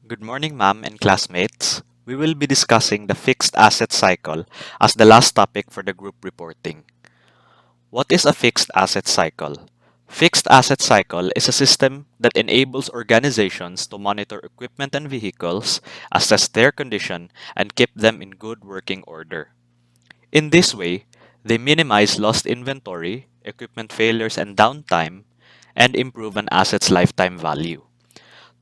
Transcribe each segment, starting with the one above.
Good morning, ma'am and classmates. We will be discussing the fixed asset cycle as the last topic for the group reporting. What is a fixed asset cycle? Fixed asset cycle is a system that enables organizations to monitor equipment and vehicles, assess their condition, and keep them in good working order. In this way, they minimize lost inventory, equipment failures and downtime, and improve an asset's lifetime value.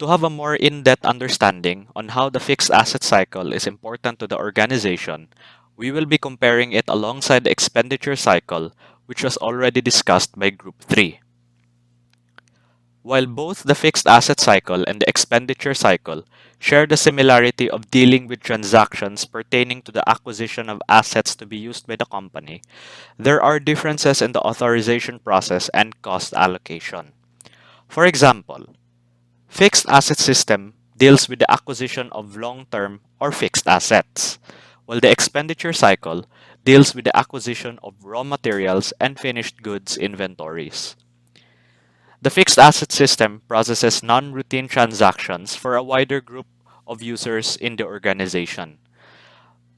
To have a more in depth understanding on how the fixed asset cycle is important to the organization, we will be comparing it alongside the expenditure cycle, which was already discussed by Group 3. While both the fixed asset cycle and the expenditure cycle share the similarity of dealing with transactions pertaining to the acquisition of assets to be used by the company, there are differences in the authorization process and cost allocation. For example, fixed asset system deals with the acquisition of long-term or fixed assets, while the expenditure cycle deals with the acquisition of raw materials and finished goods inventories. The fixed asset system processes non-routine transactions for a wider group of users in the organization.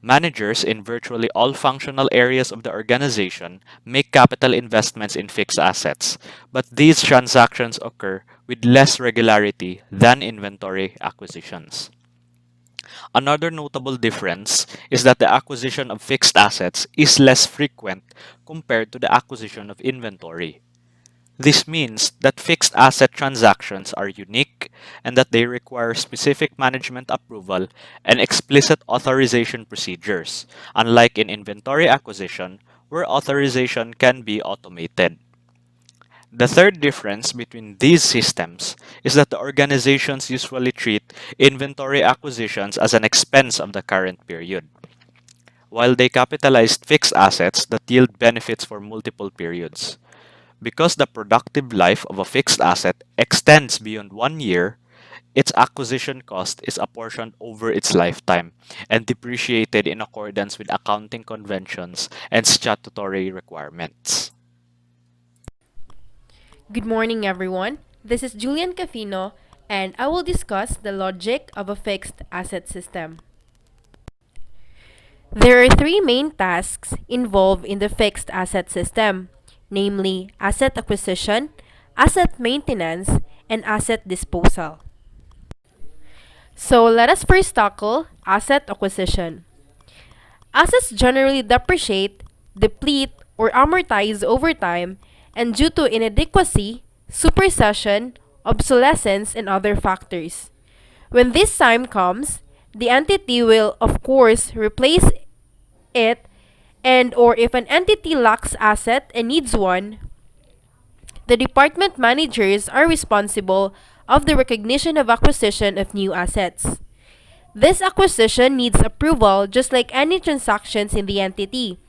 Managers in virtually all functional areas of the organization make capital investments in fixed assets, but these transactions occur with less regularity than inventory acquisitions. Another notable difference is that the acquisition of fixed assets is less frequent compared to the acquisition of inventory. This means that fixed asset transactions are unique and that they require specific management approval and explicit authorization procedures, unlike in inventory acquisition, where authorization can be automated. The third difference between these systems is that the organizations usually treat inventory acquisitions as an expense of the current period, while they capitalize fixed assets that yield benefits for multiple periods. Because the productive life of a fixed asset extends beyond 1 year, its acquisition cost is apportioned over its lifetime and depreciated in accordance with accounting conventions and statutory requirements. Good morning, everyone. This is Julian Cafino, and I will discuss the logic of a fixed asset system. There are three main tasks involved in the fixed asset system, namely asset acquisition, asset maintenance, and asset disposal. So let us first tackle asset acquisition. Assets generally depreciate, deplete, or amortize over time and due to inadequacy, supersession, obsolescence, and other factors. When this time comes, the entity will of course replace it and or if an entity lacks asset and needs one, the department managers are responsible of the recognition of acquisition of new assets. This acquisition needs approval just like any transactions in the entity,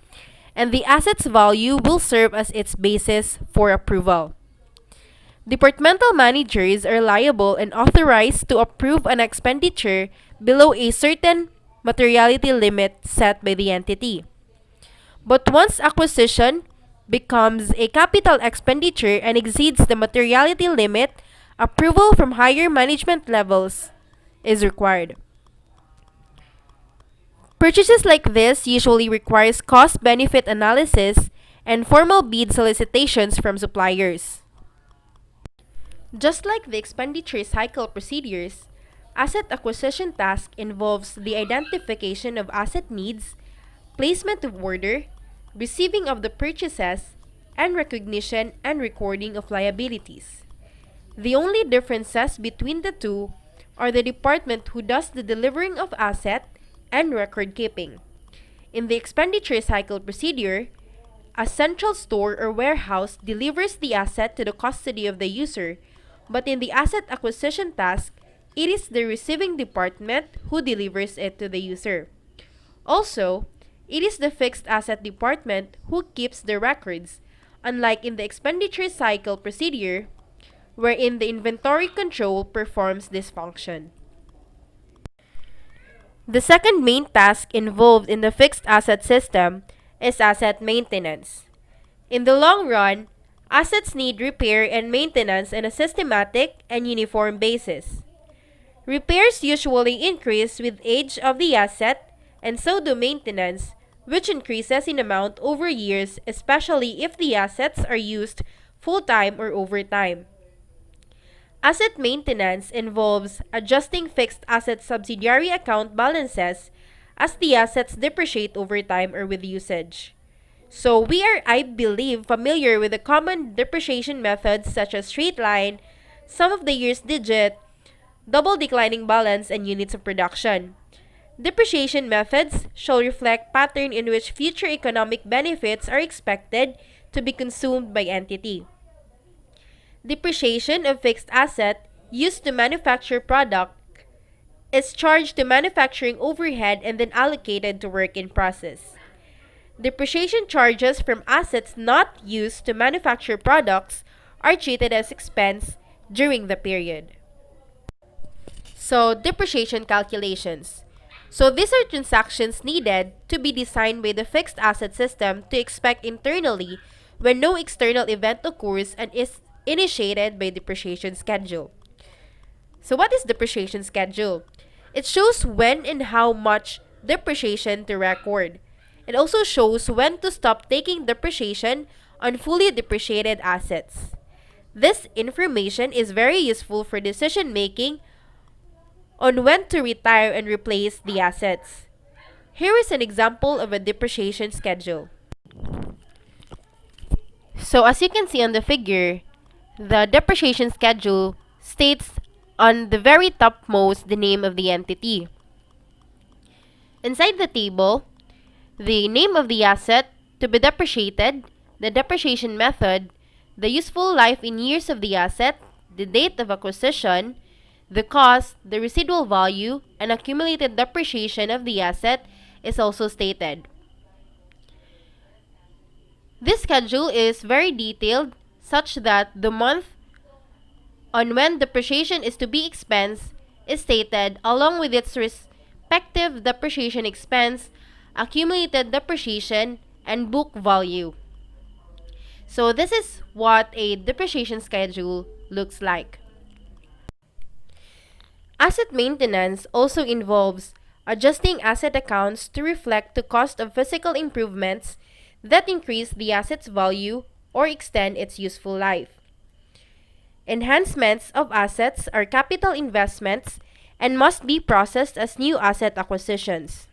and the asset's value will serve as its basis for approval. Departmental managers are liable and authorized to approve an expenditure below a certain materiality limit set by the entity. But once acquisition becomes a capital expenditure and exceeds the materiality limit, approval from higher management levels is required. Purchases like this usually requires cost-benefit analysis and formal bid solicitations from suppliers. Just like the expenditure cycle procedures, asset acquisition task involves the identification of asset needs, placement of order, receiving of the purchases, and recognition and recording of liabilities. The only differences between the two are the department who does the delivering of asset and record keeping. In the expenditure cycle procedure, a central store or warehouse delivers the asset to the custody of the user, but in the asset acquisition task, it is the receiving department who delivers it to the user. Also, it is the fixed asset department who keeps the records, unlike in the expenditure cycle procedure, wherein the inventory control performs this function. The second main task involved in the fixed asset system is asset maintenance. In the long run, assets need repair and maintenance on a systematic and uniform basis. Repairs usually increase with age of the asset, and so do maintenance, which increases in amount over years, especially if the assets are used full-time or overtime. Asset maintenance involves adjusting fixed asset subsidiary account balances as the assets depreciate over time or with usage. So we are, I believe, familiar with the common depreciation methods such as straight line, sum of the years digit, double declining balance, and units of production. Depreciation methods shall reflect pattern in which future economic benefits are expected to be consumed by entity. Depreciation of fixed asset used to manufacture product is charged to manufacturing overhead and then allocated to work in process. Depreciation charges from assets not used to manufacture products are treated as expense during the period. So, depreciation calculations. So, these are transactions needed to be designed by the fixed asset system to expect internally when no external event occurs and is initiated by depreciation schedule. So, what is depreciation schedule? It shows when and how much depreciation to record. It also shows when to stop taking depreciation on fully depreciated assets. This information is very useful for decision making on when to retire and replace the assets. Here is an example of a depreciation schedule. So as you can see on the figure, the depreciation schedule states on the very topmost the name of the entity. Inside the table, the name of the asset to be depreciated, the depreciation method, the useful life in years of the asset, the date of acquisition, the cost, the residual value, and accumulated depreciation of the asset is also stated. This schedule is very detailed such that the month on when depreciation is to be expensed is stated along with its respective depreciation expense, accumulated depreciation, and book value. So this is what a depreciation schedule looks like. Asset maintenance also involves adjusting asset accounts to reflect the cost of physical improvements that increase the asset's value or extend its useful life. Enhancements of assets are capital investments and must be processed as new asset acquisitions.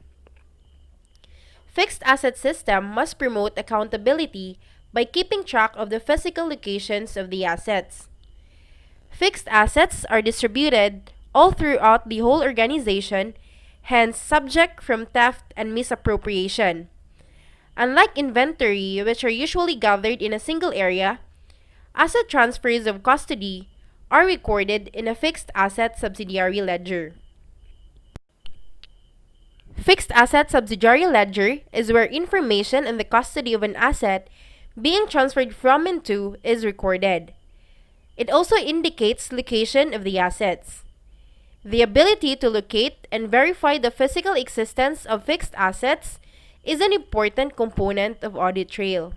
Fixed asset system must promote accountability by keeping track of the physical locations of the assets. Fixed assets are distributed all throughout the whole organization, hence subject from theft and misappropriation. Unlike inventory, which are usually gathered in a single area, asset transfers of custody are recorded in a fixed asset subsidiary ledger. Fixed asset subsidiary ledger is where information on the custody of an asset being transferred from and to is recorded. It also indicates location of the assets. The ability to locate and verify the physical existence of fixed assets is an important component of audit trail.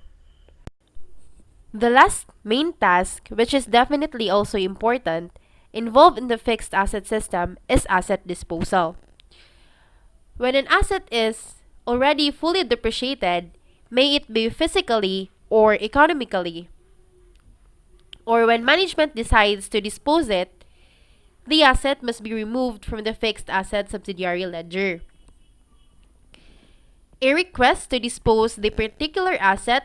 The last main task, which is definitely also important, involved in the fixed asset system is asset disposal. When an asset is already fully depreciated, may it be physically or economically, or when management decides to dispose it, the asset must be removed from the fixed asset subsidiary ledger. A request to dispose the particular asset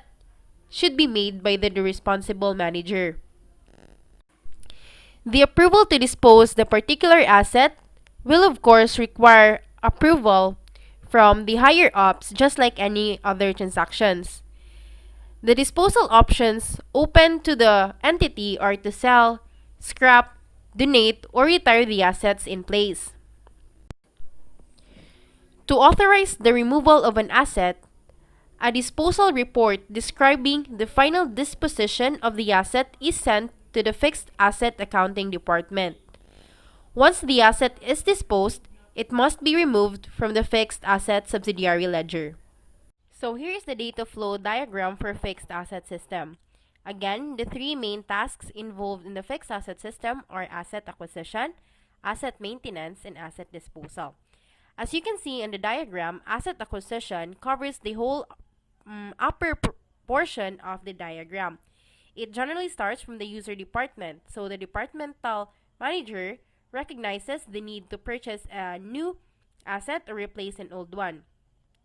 should be made by the responsible manager. The approval to dispose the particular asset will of course require approval from the higher ups just like any other transactions. The disposal options open to the entity are to sell, scrap, donate, or retire the assets in place. To authorize the removal of an asset, a disposal report describing the final disposition of the asset is sent to the fixed asset accounting department. Once the asset is disposed, it must be removed from the fixed asset subsidiary ledger. So here is the data flow diagram for fixed asset system. Again, the three main tasks involved in the fixed asset system are asset acquisition, asset maintenance, and asset disposal. As you can see in the diagram, asset acquisition covers the whole upper portion of the diagram. It generally starts from the user department, so the departmental manager recognizes the need to purchase a new asset or replace an old one.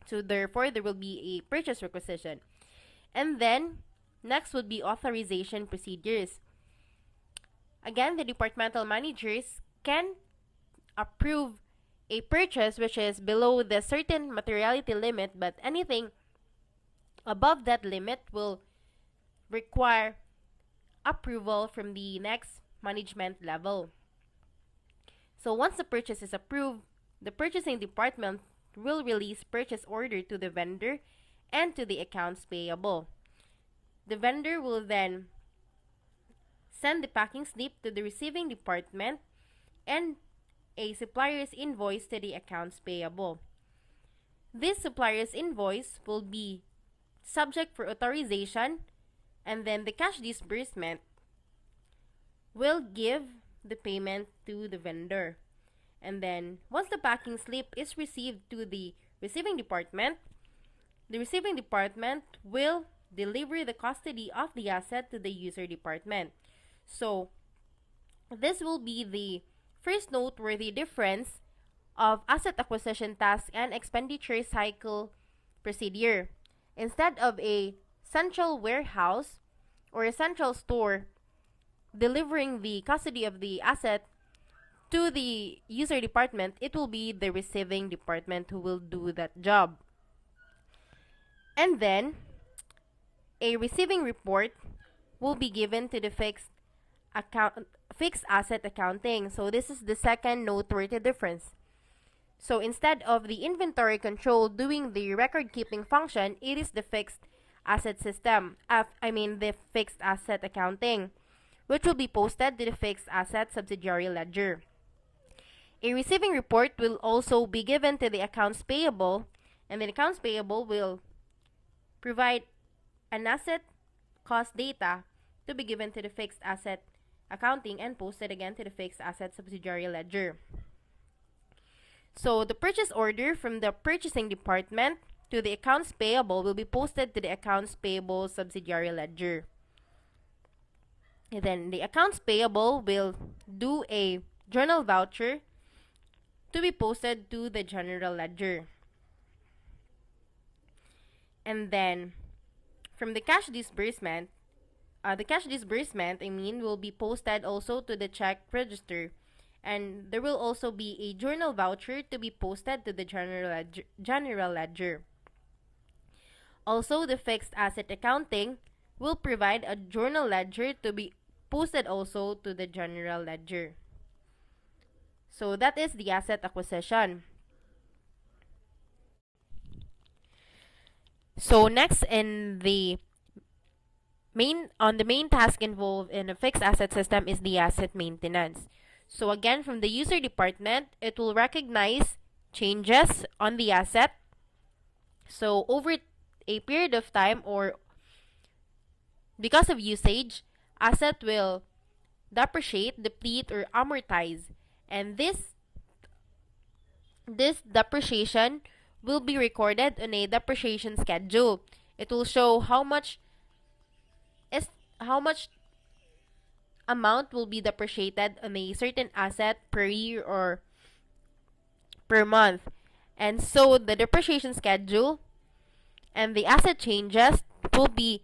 So therefore, there will be a purchase requisition. And then, next would be authorization procedures. Again, the departmental managers can approve a purchase which is below the certain materiality limit, but anything above that limit will require approval from the next management level. So once the purchase is approved, the purchasing department will release purchase order to the vendor and to the accounts payable. The vendor will then send the packing slip to the receiving department and a supplier's invoice to the accounts payable. This supplier's invoice will be subject for authorization, and then the cash disbursement will give the payment to the vendor. And then once the packing slip is received to the receiving department will deliver the custody of the asset to the user department. So this will be the first noteworthy difference of asset acquisition task and expenditure cycle procedure. Instead of a central warehouse or a central store delivering the custody of the asset to the user department, it will be the receiving department who will do that job. And then, a receiving report will be given to the fixed asset accounting. So this is the second noteworthy difference. So instead of the inventory control doing the record keeping function, it is the fixed asset system. The fixed asset accounting, which will be posted to the fixed asset subsidiary ledger. A receiving report will also be given to the accounts payable, and the accounts payable will provide an asset cost data to be given to the fixed asset accounting and posted again to the fixed asset subsidiary ledger. So the purchase order from the purchasing department to the accounts payable will be posted to the accounts payable subsidiary ledger. And then the accounts payable will do a journal voucher to be posted to the general ledger. And then from the cash disbursement, will be posted also to the check register, and there will also be a journal voucher to be posted to the general ledger. Also, the fixed asset accounting will provide a journal ledger to be posted also to the general ledger. So that is the asset acquisition. So next in the main task involved in a fixed asset system is the asset maintenance. So again, from the user department, it will recognize changes on the asset. So over a period of time or because of usage, asset will depreciate, deplete, or amortize. And this depreciation will be recorded on a depreciation schedule. It will show how much amount will be depreciated on a certain asset per year or per month. And so the depreciation schedule and the asset changes will be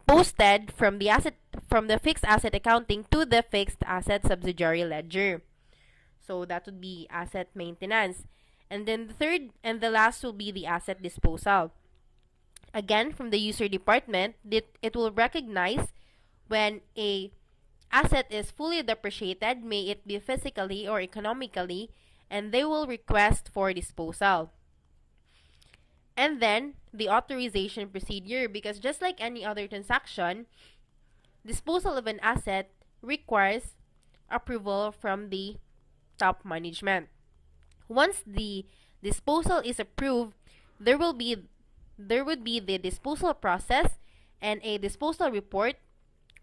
posted from the fixed asset accounting to the fixed asset subsidiary ledger. So that would be asset maintenance. And then the third and the last will be the asset disposal. Again, from the user department, it will recognize when a asset is fully depreciated, may it be physically or economically, and they will request for disposal. And then the authorization procedure, because just like any other transaction, disposal of an asset requires approval from the top management. Once the disposal is approved, there would be the disposal process, and a disposal report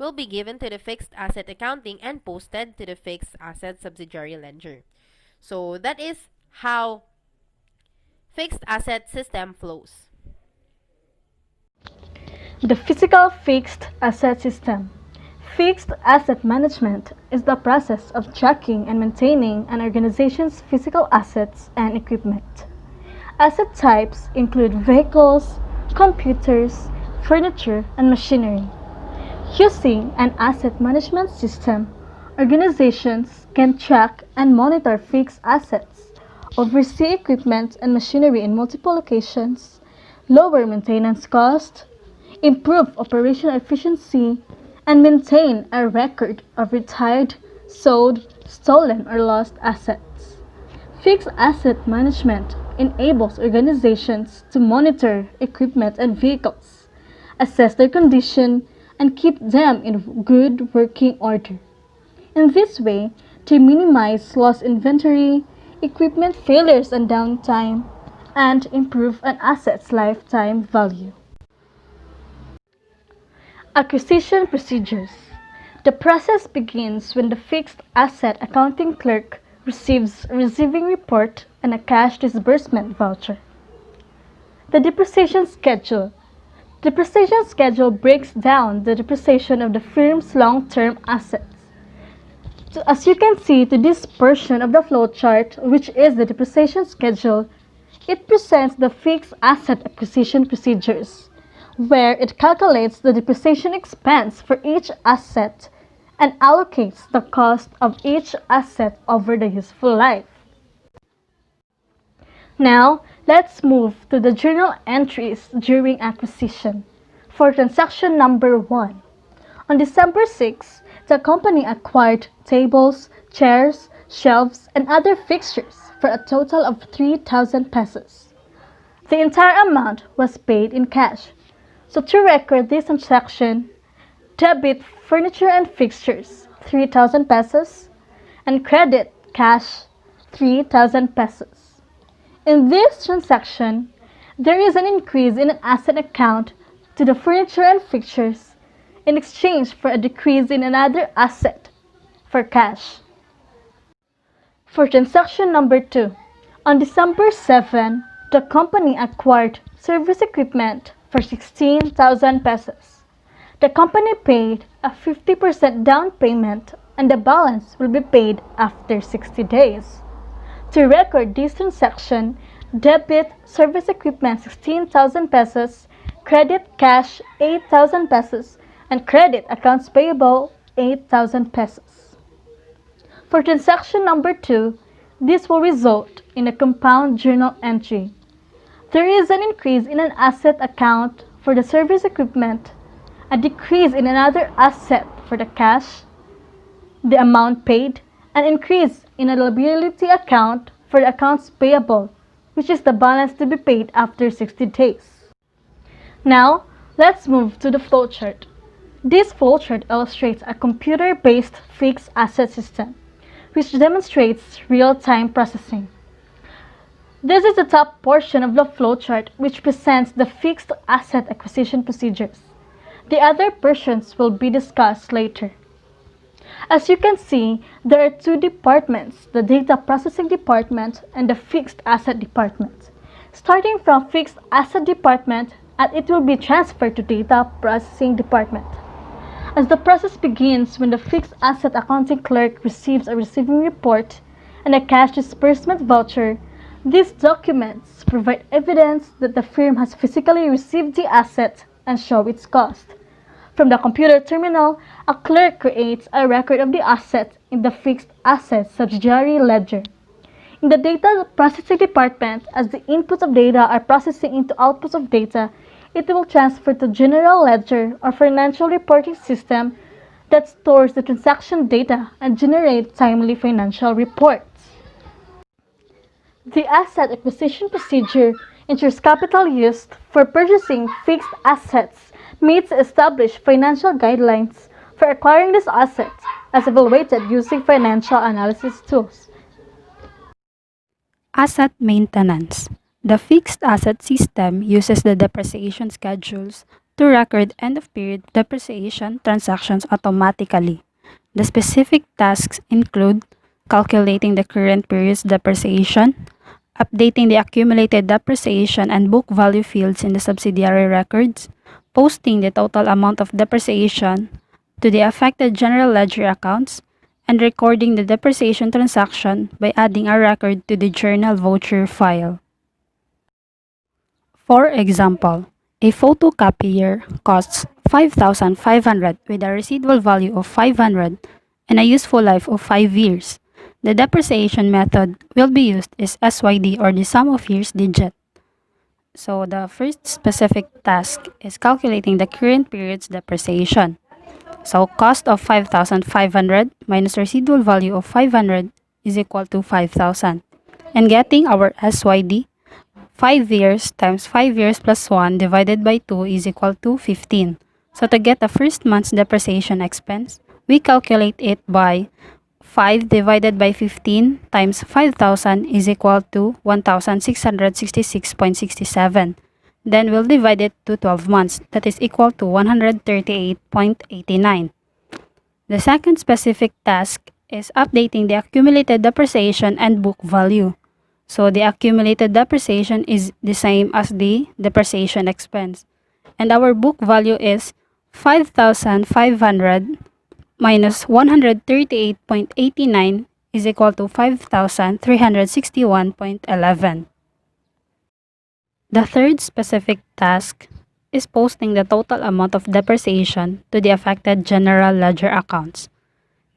will be given to the fixed asset accounting and posted to the fixed asset subsidiary ledger. So that is how fixed asset system flows. The physical fixed asset system. Fixed asset management is the process of tracking and maintaining an organization's physical assets and equipment. Asset types include vehicles, computers, furniture, and machinery. Using an asset management system, organizations can track and monitor fixed assets, oversee equipment and machinery in multiple locations, lower maintenance costs, improve operational efficiency, and maintain a record of retired, sold, stolen, or lost assets. Fixed asset management enables organizations to monitor equipment and vehicles, assess their condition, and keep them in good working order. In this way, they minimize lost inventory, equipment failures and downtime, and improve an asset's lifetime value. Acquisition procedures. The process begins when the fixed asset accounting clerk receives a receiving report and a cash disbursement voucher. The depreciation schedule. The depreciation schedule breaks down the depreciation of the firm's long-term assets. So as you can see to this portion of the flowchart, which is the depreciation schedule, it presents the fixed asset acquisition procedures, where it calculates the depreciation expense for each asset and allocates the cost of each asset over the useful life. Now, let's move to the journal entries during acquisition. For transaction number 1, on December 6, the company acquired tables, chairs, shelves, and other fixtures for a total of 3,000 pesos. The entire amount was paid in cash. So to record this transaction, debit furniture and fixtures 3,000 pesos and credit cash 3,000 pesos. In this transaction, there is an increase in an asset account to the furniture and fixtures in exchange for a decrease in another asset for cash. For transaction number 2, on December 7, the company acquired service equipment for 16,000 pesos. The company paid a 50% down payment and the balance will be paid after 60 days. To record this transaction, debit service equipment 16,000 pesos, credit cash 8,000 pesos, and credit accounts payable 8,000 pesos. For transaction number 2, this will result in a compound journal entry. There is an increase in an asset account for the service equipment, a decrease in another asset for the cash, the amount paid, an increase in a liability account for the accounts payable, which is the balance to be paid after 60 days. Now, let's move to the flowchart. This flowchart illustrates a computer-based fixed asset system, which demonstrates real-time processing. This is the top portion of the flowchart, which presents the fixed asset acquisition procedures. The other portions will be discussed later. As you can see, there are two departments, the data processing department and the fixed asset department. Starting from fixed asset department, and it will be transferred to data processing department. As the process begins when the fixed asset accounting clerk receives a receiving report and a cash disbursement voucher, these documents provide evidence that the firm has physically received the asset and show its cost. From the computer terminal, a clerk creates a record of the asset in the fixed asset subsidiary ledger. In the data processing department, as the inputs of data are processing into outputs of data, it will transfer to general ledger or financial reporting system that stores the transaction data and generates timely financial reports. The asset acquisition procedure ensures capital used for purchasing fixed assets meets established financial guidelines for acquiring these assets as evaluated using financial analysis tools. Asset maintenance. The fixed asset system uses the depreciation schedules to record end-of-period depreciation transactions automatically. The specific tasks include calculating the current period's depreciation, updating the accumulated depreciation and book value fields in the subsidiary records, posting the total amount of depreciation to the affected general ledger accounts, and recording the depreciation transaction by adding a record to the journal voucher file. For example, a photocopier costs 5,500 with a residual value of 500 and a useful life of 5 years. The depreciation method will be used is SYD or the sum of years digit. So the first specific task is calculating the current period's depreciation. So cost of 5,500 minus residual value of 500 is equal to 5,000. And getting our SYD, 5 years times 5 years plus 1 divided by 2 is equal to 15. So to get the first month's depreciation expense, we calculate it by 5 divided by 15 times 5,000 is equal to 1,666.67. Then we'll divide it to 12 months, that is equal to 138.89. The second specific task is updating the accumulated depreciation and book value. So the accumulated depreciation is the same as the depreciation expense. And our book value is 5,500 minus 138.89 is equal to 5,361.11. The third specific task is posting the total amount of depreciation to the affected general ledger accounts.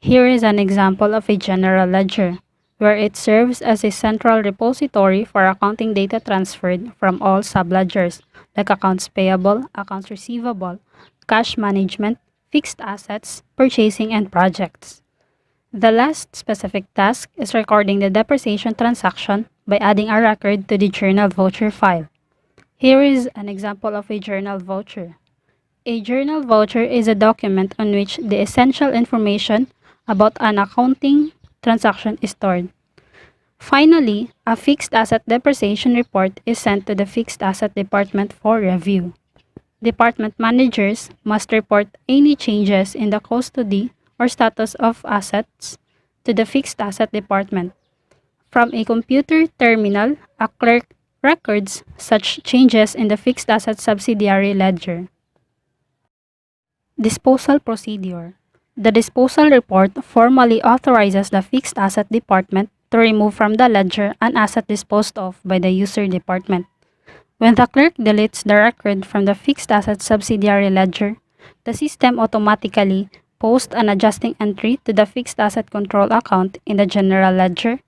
Here is an example of a general ledger, where it serves as a central repository for accounting data transferred from all subledgers, like accounts payable, accounts receivable, cash management, fixed assets, purchasing, and projects. The last specific task is recording the depreciation transaction by adding a record to the journal voucher file. Here is an example of a journal voucher. A journal voucher is a document on which the essential information about an accounting transaction is stored. Finally, a fixed asset depreciation report is sent to the fixed asset department for review. Department managers must report any changes in the custody or status of assets to the fixed asset department. From a computer terminal, a clerk records such changes in the fixed asset subsidiary ledger. Disposal procedure. The disposal report formally authorizes the fixed asset department to remove from the ledger an asset disposed of by the user department. When the clerk deletes the record from the fixed asset subsidiary ledger, the system automatically posts an adjusting entry to the fixed asset control account in the general ledger,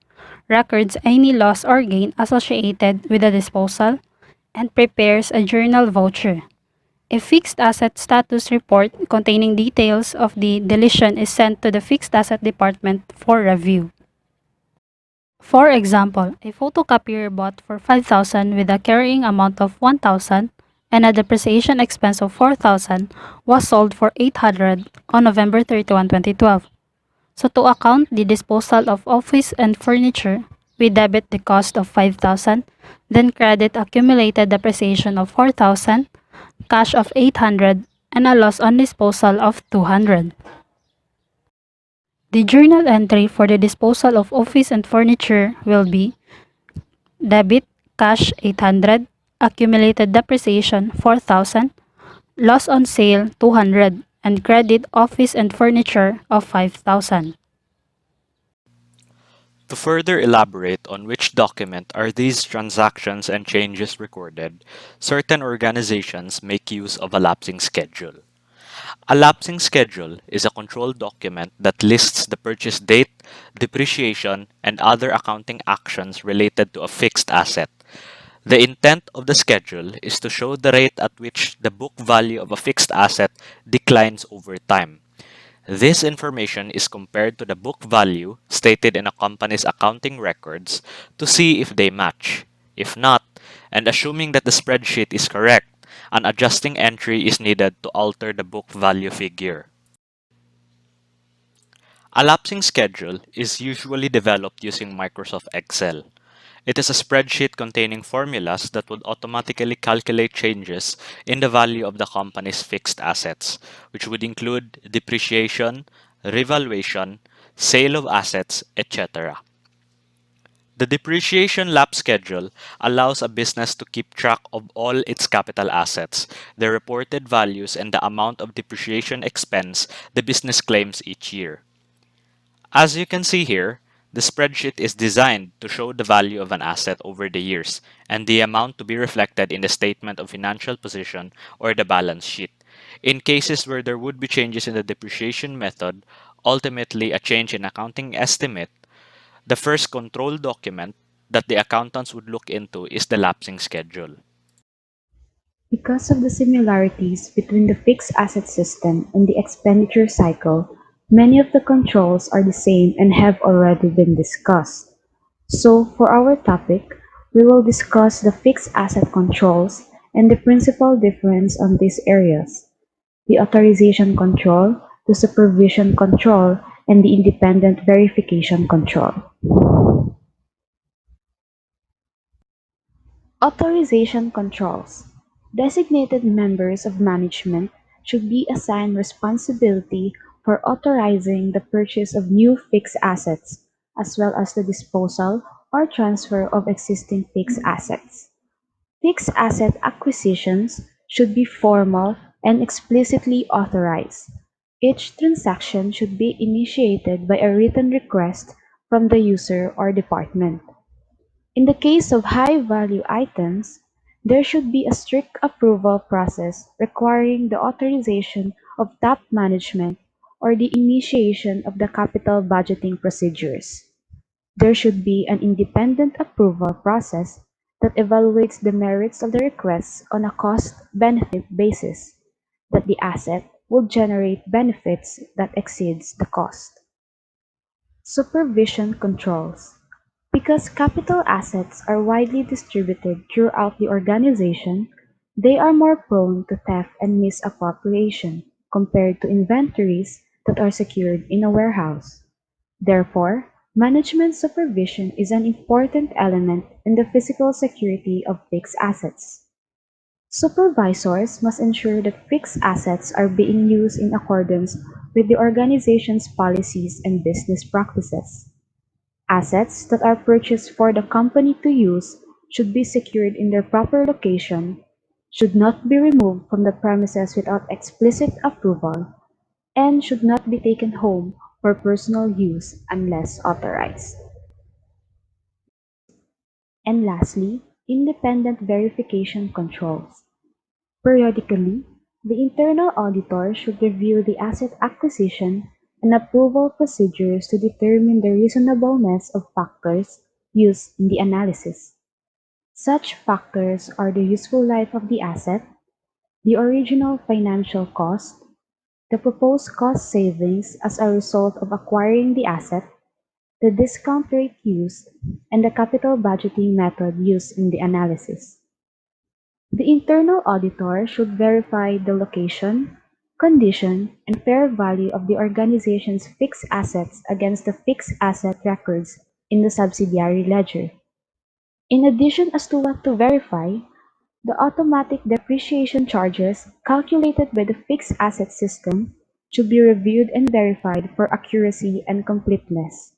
records any loss or gain associated with the disposal, and prepares a journal voucher. A fixed asset status report containing details of the deletion is sent to the fixed asset department for review. For example, a photocopier bought for 5,000 with a carrying amount of 1,000 and a depreciation expense of 4,000 was sold for 800 on November 31, 2012. So to account the disposal of office and furniture, we debit the cost of 5,000, then credit accumulated depreciation of 4,000, cash of 800, and a loss on disposal of 200. The journal entry for the disposal of office and furniture will be debit cash 800, accumulated depreciation 4,000, loss on sale 200, and credit office and furniture of 5,000. To further elaborate on which document are these transactions and changes recorded, certain organizations make use of a lapsing schedule. A lapsing schedule is a control document that lists the purchase date, depreciation, and other accounting actions related to a fixed asset. The intent of the schedule is to show the rate at which the book value of a fixed asset declines over time. This information is compared to the book value stated in a company's accounting records to see if they match. If not, and assuming that the spreadsheet is correct, an adjusting entry is needed to alter the book value figure. A lapsing schedule is usually developed using Microsoft Excel. It is a spreadsheet containing formulas that would automatically calculate changes in the value of the company's fixed assets, which would include depreciation, revaluation, sale of assets, etc. The depreciation lap schedule allows a business to keep track of all its capital assets, their reported values, and the amount of depreciation expense the business claims each year. As you can see here, the spreadsheet is designed to show the value of an asset over the years and the amount to be reflected in the statement of financial position or the balance sheet. In cases where there would be changes in the depreciation method, ultimately a change in accounting estimate, the first control document that the accountants would look into is the lapsing schedule. Because of the similarities between the fixed asset system and the expenditure cycle, many of the controls are the same and have already been discussed. So, for our topic, we will discuss the fixed asset controls and the principal difference on these areas: the authorization control, the supervision control, and the independent verification control. Authorization controls. Designated members of management should be assigned responsibility for authorizing the purchase of new fixed assets, as well as the disposal or transfer of existing fixed assets. Fixed asset acquisitions should be formal and explicitly authorized. Each transaction should be initiated by a written request from the user or department. In the case of high-value items, there should be a strict approval process requiring the authorization of top management or the initiation of the capital budgeting procedures. There should be an independent approval process that evaluates the merits of the requests on a cost-benefit basis, that the asset will generate benefits that exceeds the cost. Supervision controls. Because capital assets are widely distributed throughout the organization, they are more prone to theft and misappropriation compared to inventories that are secured in a warehouse. Therefore, management supervision is an important element in the physical security of fixed assets. Supervisors must ensure that fixed assets are being used in accordance with the organization's policies and business practices. Assets that are purchased for the company to use should be secured in their proper location, should not be removed from the premises without explicit approval, and should not be taken home for personal use unless authorized. And lastly, independent verification controls. Periodically, the internal auditor should review the asset acquisition and approval procedures to determine the reasonableness of factors used in the analysis. Such factors are the useful life of the asset, the original financial cost, the proposed cost savings as a result of acquiring the asset, the discount rate used, and the capital budgeting method used in the analysis. The internal auditor should verify the location, condition, and fair value of the organization's fixed assets against the fixed asset records in the subsidiary ledger. In addition as to what to verify, the automatic depreciation charges calculated by the fixed asset system should be reviewed and verified for accuracy and completeness.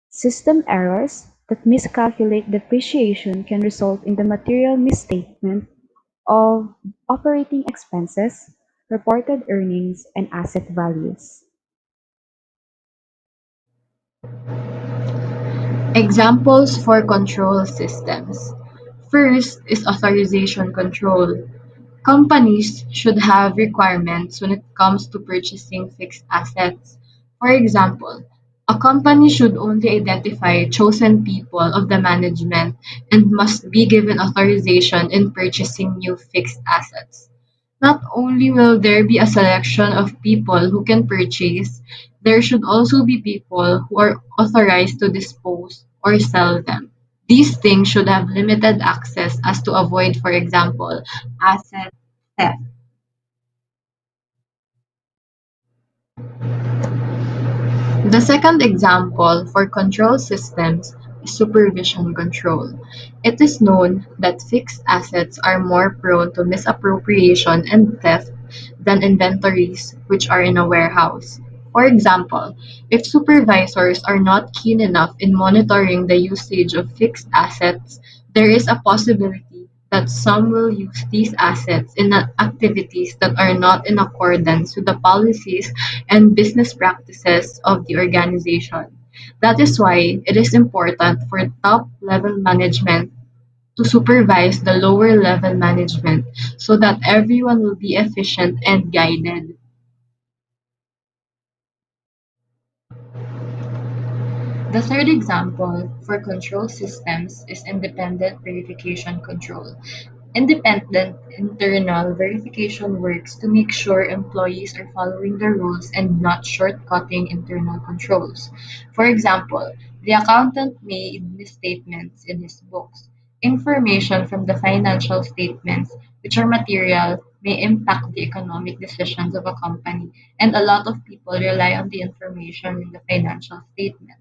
System errors that miscalculate depreciation can result in the material misstatement of operating expenses, reported earnings, and asset values. Examples for control systems. First is authorization control. Companies should have requirements when it comes to purchasing fixed assets. For example, a company should only identify chosen people of the management and must be given authorization in purchasing new fixed assets. Not only will there be a selection of people who can purchase, there should also be people who are authorized to dispose or sell them. These things should have limited access as to avoid, for example, asset theft. The second example for control systems supervision control. It is known that fixed assets are more prone to misappropriation and theft than inventories which are in a warehouse. For example, if supervisors are not keen enough in monitoring the usage of fixed assets, there is a possibility that some will use these assets in activities that are not in accordance with the policies and business practices of the organization. That is why it is important for top level management to supervise the lower level management so that everyone will be efficient and guided. The third example for control systems is independent verification control. Independent internal verification works to make sure employees are following the rules and not shortcutting internal controls. For example, the accountant made misstatements in his books. Information from the financial statements, which are material, may impact the economic decisions of a company, and a lot of people rely on the information in the financial statement.